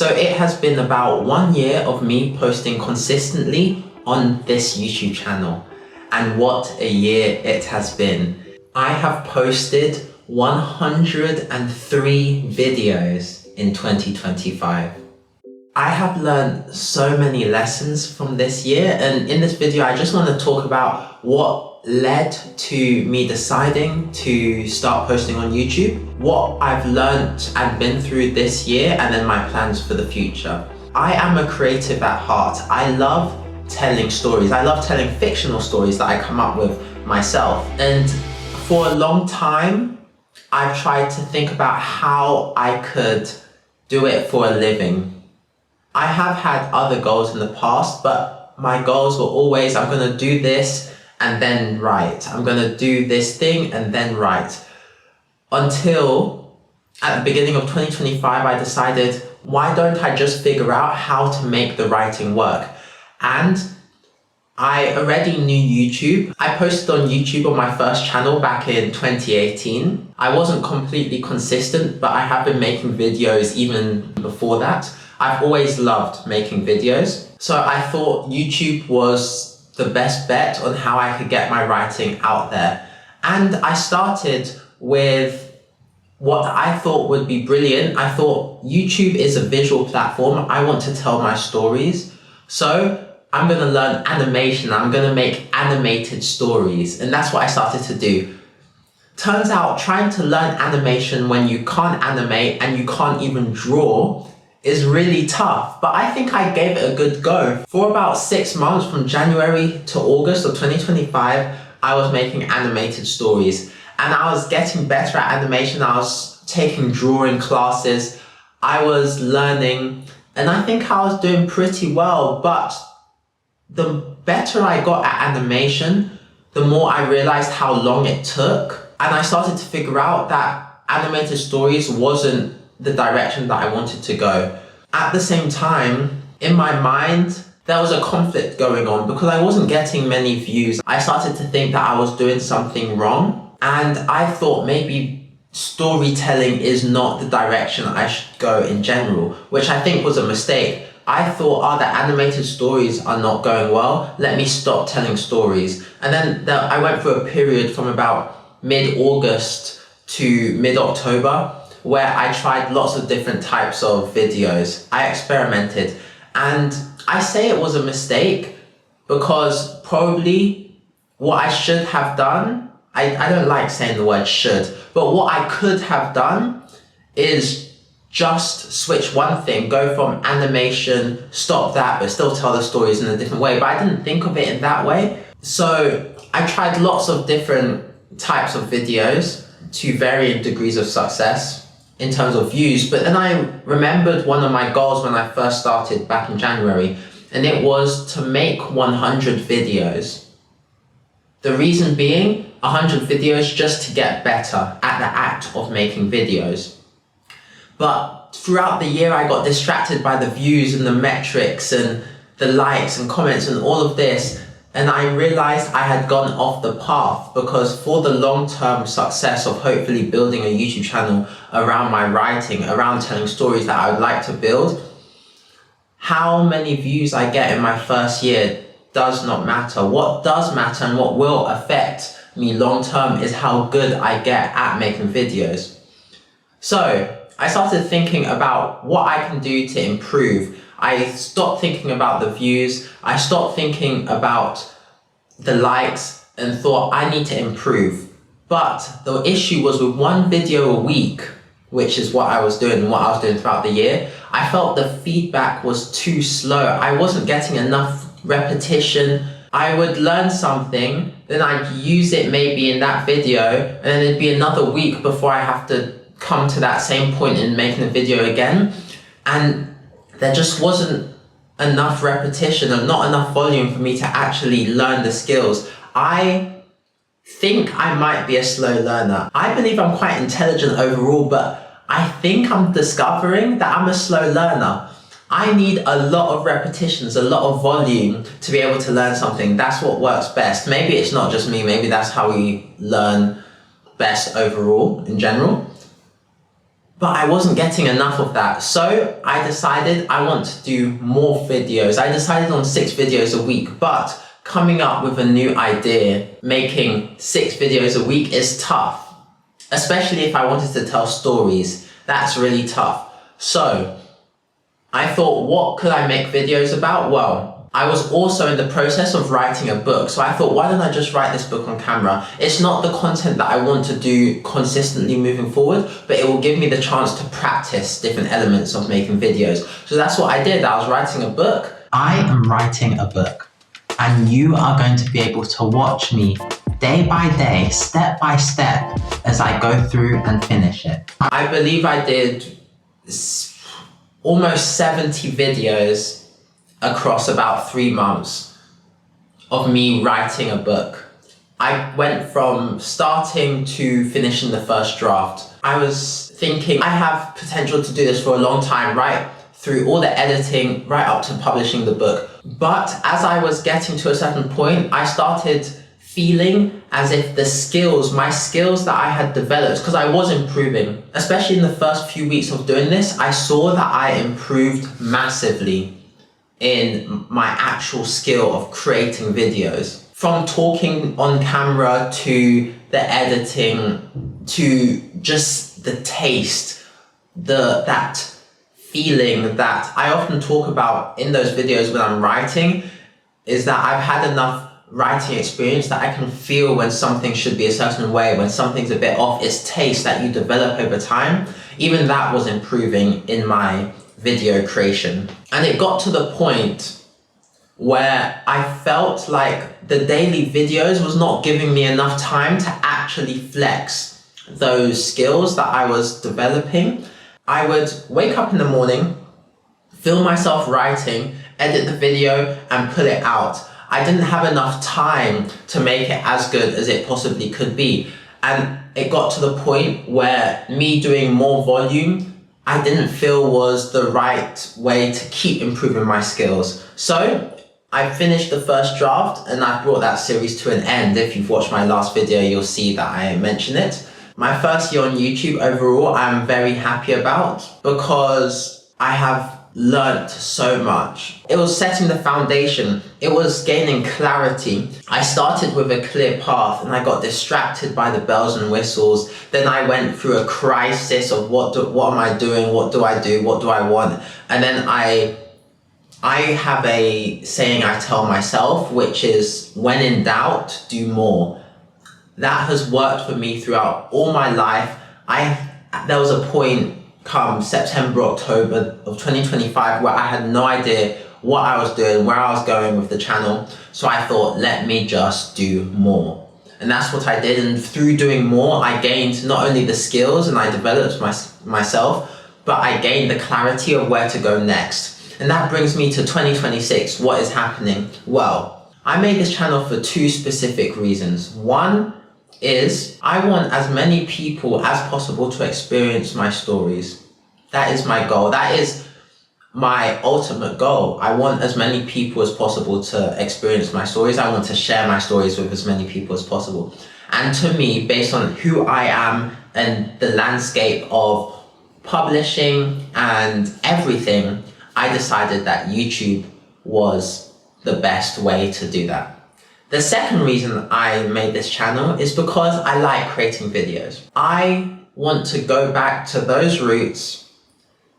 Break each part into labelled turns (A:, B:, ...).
A: So it has been about 1 year of me posting consistently on this YouTube channel. And what a year it has been. I have posted 103 videos in 2025. I have learned so many lessons from this year, and in this video I just want to talk about what led to me deciding to start posting on YouTube, what I've learned and been through this year, and then my plans for the future. I am a creative at heart. I love telling stories. I love telling fictional stories that I come up with myself. And for a long time, I've tried to think about how I could do it for a living. I have had other goals in the past, but my goals were always, I'm gonna do this and then write. I'm gonna do this thing and then write. Until at the beginning of 2025, I decided, why don't I just figure out how to make the writing work? And I already knew YouTube. I posted on YouTube on my first channel back in 2018. I wasn't completely consistent, but I have been making videos even before that. I've always loved making videos. So I thought YouTube was the best bet on how I could get my writing out there. And I started with what I thought would be brilliant. I thought YouTube is a visual platform. I want to tell my stories. So I'm gonna learn animation. I'm gonna make animated stories. And that's what I started to do. Turns out trying to learn animation when you can't animate and you can't even draw is really tough, but I think I gave it a good go. For about 6 months, from January to August of 2025, I was making animated stories and I was getting better at animation. I was taking drawing classes, I was learning, and I think I was doing pretty well. But the better I got at animation, the more I realized how long it took. And I started to figure out that animated stories wasn't the direction that I wanted to go. At the same time, in my mind, there was a conflict going on because I wasn't getting many views. I started to think that I was doing something wrong, and I thought maybe storytelling is not the direction I should go in general, which I think was a mistake. I thought, the animated stories are not going well, let me stop telling stories. And then I went through a period from about mid-August to mid-October where I tried lots of different types of videos. I experimented, and I say it was a mistake because probably what I should have done, I don't like saying the word should, but what I could have done is just switch one thing, go from animation, stop that, but still tell the stories in a different way. But I didn't think of it in that way. So I tried lots of different types of videos to varying degrees of success in terms of views. But then I remembered one of my goals when I first started back in January, and it was to make 100 videos. The reason being 100 videos just to get better at the act of making videos. But throughout the year, I got distracted by the views and the metrics and the likes and comments and all of this. And I realized I had gone off the path, because for the long-term success of hopefully building a YouTube channel around my writing, around telling stories that I would like to build, how many views I get in my first year does not matter. What does matter and what will affect me long-term is how good I get at making videos. So I started thinking about what I can do to improve. I stopped thinking about the views, I stopped thinking about the likes, and thought I need to improve. But the issue was with one video a week, which is what I was doing and what I was doing throughout the year, I felt the feedback was too slow. I wasn't getting enough repetition. I would learn something, then I'd use it maybe in that video, and then it'd be another week before I have to come to that same point in making a video again. And there just wasn't enough repetition and not enough volume for me to actually learn the skills. I think I might be a slow learner. I believe I'm quite intelligent overall, but I think I'm discovering that I'm a slow learner. I need a lot of repetitions, a lot of volume to be able to learn something. That's what works best. Maybe it's not just me, maybe that's how we learn best overall in general. But I wasn't getting enough of that. So I decided I want to do more videos. I decided on 6 videos a week, but coming up with a new idea, making 6 videos a week is tough. Especially if I wanted to tell stories, that's really tough. So I thought, what could I make videos about? Well, I was also in the process of writing a book. So I thought, why don't I just write this book on camera? It's not the content that I want to do consistently moving forward, but it will give me the chance to practice different elements of making videos. So that's what I did. I was writing a book. I am writing a book, and you are going to be able to watch me day by day, step by step, as I go through and finish it. I believe I did almost 70 videos across about 3 months of me writing a book. I went from starting to finishing the first draft. I was thinking I have potential to do this for a long time, right through all the editing, right up to publishing the book. But as I was getting to a certain point, I started feeling as if my skills that I had developed, because I was improving, especially in the first few weeks of doing this, I saw that I improved massively in my actual skill of creating videos. From talking on camera to the editing to just the taste, that feeling that I often talk about in those videos when I'm writing, is that I've had enough writing experience that I can feel when something should be a certain way, when something's a bit off. It's taste that you develop over time. Even that was improving in my video creation. And it got to the point where I felt like the daily videos was not giving me enough time to actually flex those skills that I was developing. I would wake up in the morning, film myself writing, edit the video and put it out. I didn't have enough time to make it as good as it possibly could be. And it got to the point where me doing more volume, I didn't feel was the right way to keep improving my skills. So I finished the first draft and I brought that series to an end. If you've watched my last video, you'll see that I mention it. My first year on YouTube overall, I'm very happy about because I have learned so much. It was setting the foundation. It was gaining clarity. I started with a clear path and I got distracted by the bells and whistles. Then I went through a crisis of what am I doing? What do I do? What do I want? And then I have a saying I tell myself, which is, when in doubt, do more. That has worked for me throughout all my life. There was a point come September, October of 2025 where I had no idea what I was doing, where I was going with the channel. So I thought, let me just do more. And that's what I did. And through doing more, I gained not only the skills and I developed myself, but I gained the clarity of where to go next. And that brings me to 2026. What is happening? Well, I made this channel for 2 specific reasons. One is I want as many people as possible to experience my stories. That is my goal. That is my ultimate goal. I want as many people as possible to experience my stories. I want to share my stories with as many people as possible. And to me, based on who I am and the landscape of publishing and everything, I decided that YouTube was the best way to do that. The second reason I made this channel is because I like creating videos. I want to go back to those roots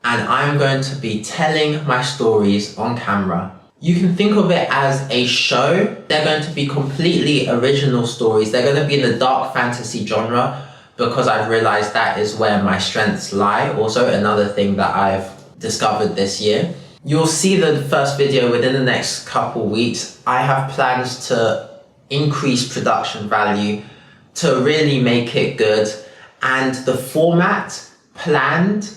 A: and I'm going to be telling my stories on camera. You can think of it as a show. They're going to be completely original stories. They're going to be in the dark fantasy genre because I've realized that is where my strengths lie. Also, another thing that I've discovered this year. You'll see the first video within the next couple weeks. I have plans to increase production value, to really make it good. And the format planned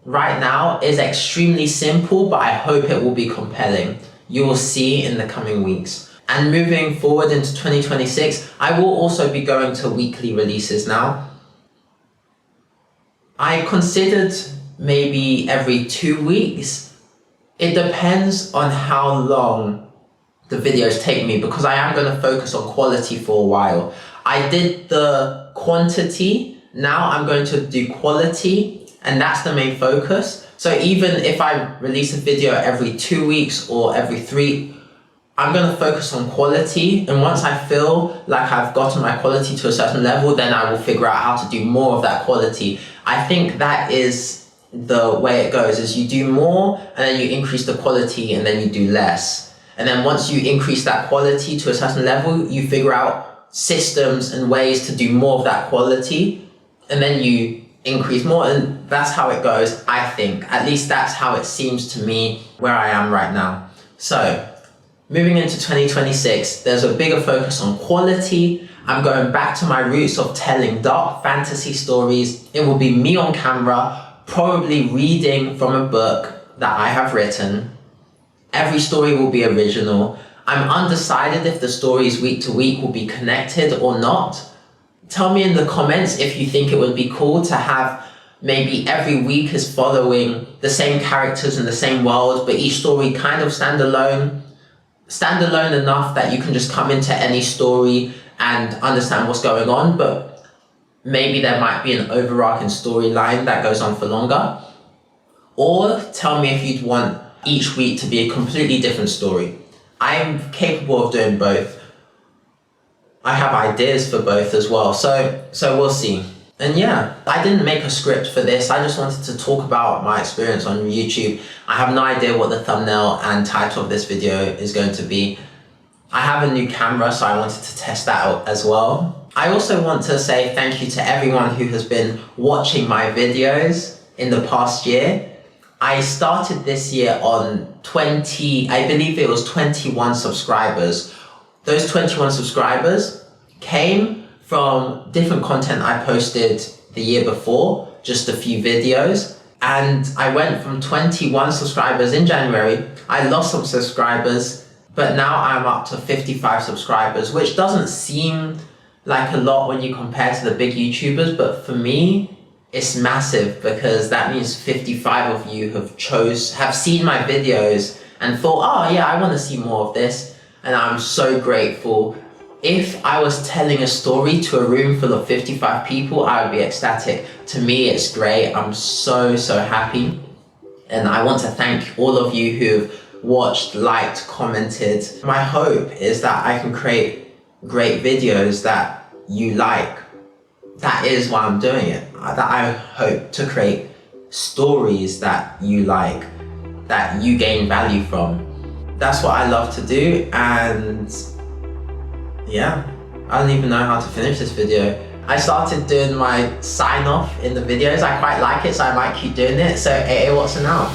A: right now is extremely simple, but I hope it will be compelling. You will see in the coming weeks. And moving forward into 2026, I will also be going to weekly releases now. I considered maybe every 2 weeks. It depends on how long the videos take me because I am going to focus on quality for a while. I did the quantity, now I'm going to do quality and that's the main focus. So even if I release a video every 2 weeks or every 3, I'm going to focus on quality, and once I feel like I've gotten my quality to a certain level, then I will figure out how to do more of that quality. I think that is the way it goes, is you do more and then you increase the quality and then you do less. And then once you increase that quality to a certain level, you figure out systems and ways to do more of that quality, and then you increase more, and that's how it goes, I think. At least that's how it seems to me where I am right now. So moving into 2026, there's a bigger focus on quality. I'm going back to my roots of telling dark fantasy stories. It will be me on camera, probably reading from a book that I have written. Every story will be original. I'm undecided if the stories week to week will be connected or not. Tell me in the comments if you think it would be cool to have maybe every week is following the same characters in the same world, but each story kind of standalone enough that you can just come into any story and understand what's going on, but maybe there might be an overarching storyline that goes on for longer. Or tell me if you'd want each week to be a completely different story. I'm capable of doing both. I have ideas for both as well, so we'll see. And yeah, I didn't make a script for this. I just wanted to talk about my experience on YouTube. I have no idea what the thumbnail and title of this video is going to be. I have a new camera, so I wanted to test that out as well. I also want to say thank you to everyone who has been watching my videos in the past year. I started this year on 21 subscribers. Those 21 subscribers came from different content I posted the year before, just a few videos. And I went from 21 subscribers in January. I lost some subscribers, but now I'm up to 55 subscribers, which doesn't seem like a lot when you compare to the big YouTubers, but for me, it's massive, because that means 55 of you have seen my videos and thought, oh yeah, I want to see more of this. And I'm so grateful. If I was telling a story to a room full of 55 people, I would be ecstatic. To me, it's great. I'm so happy. And I want to thank all of you who've watched, liked, commented. My hope is that I can create great videos that you like. That is why I'm doing it. That I hope to create stories that you like, that you gain value from. That's what I love to do, and yeah, I don't even know how to finish this video. I started doing my sign off in the videos. I quite like it, so I might keep doing it. So AA Watson out.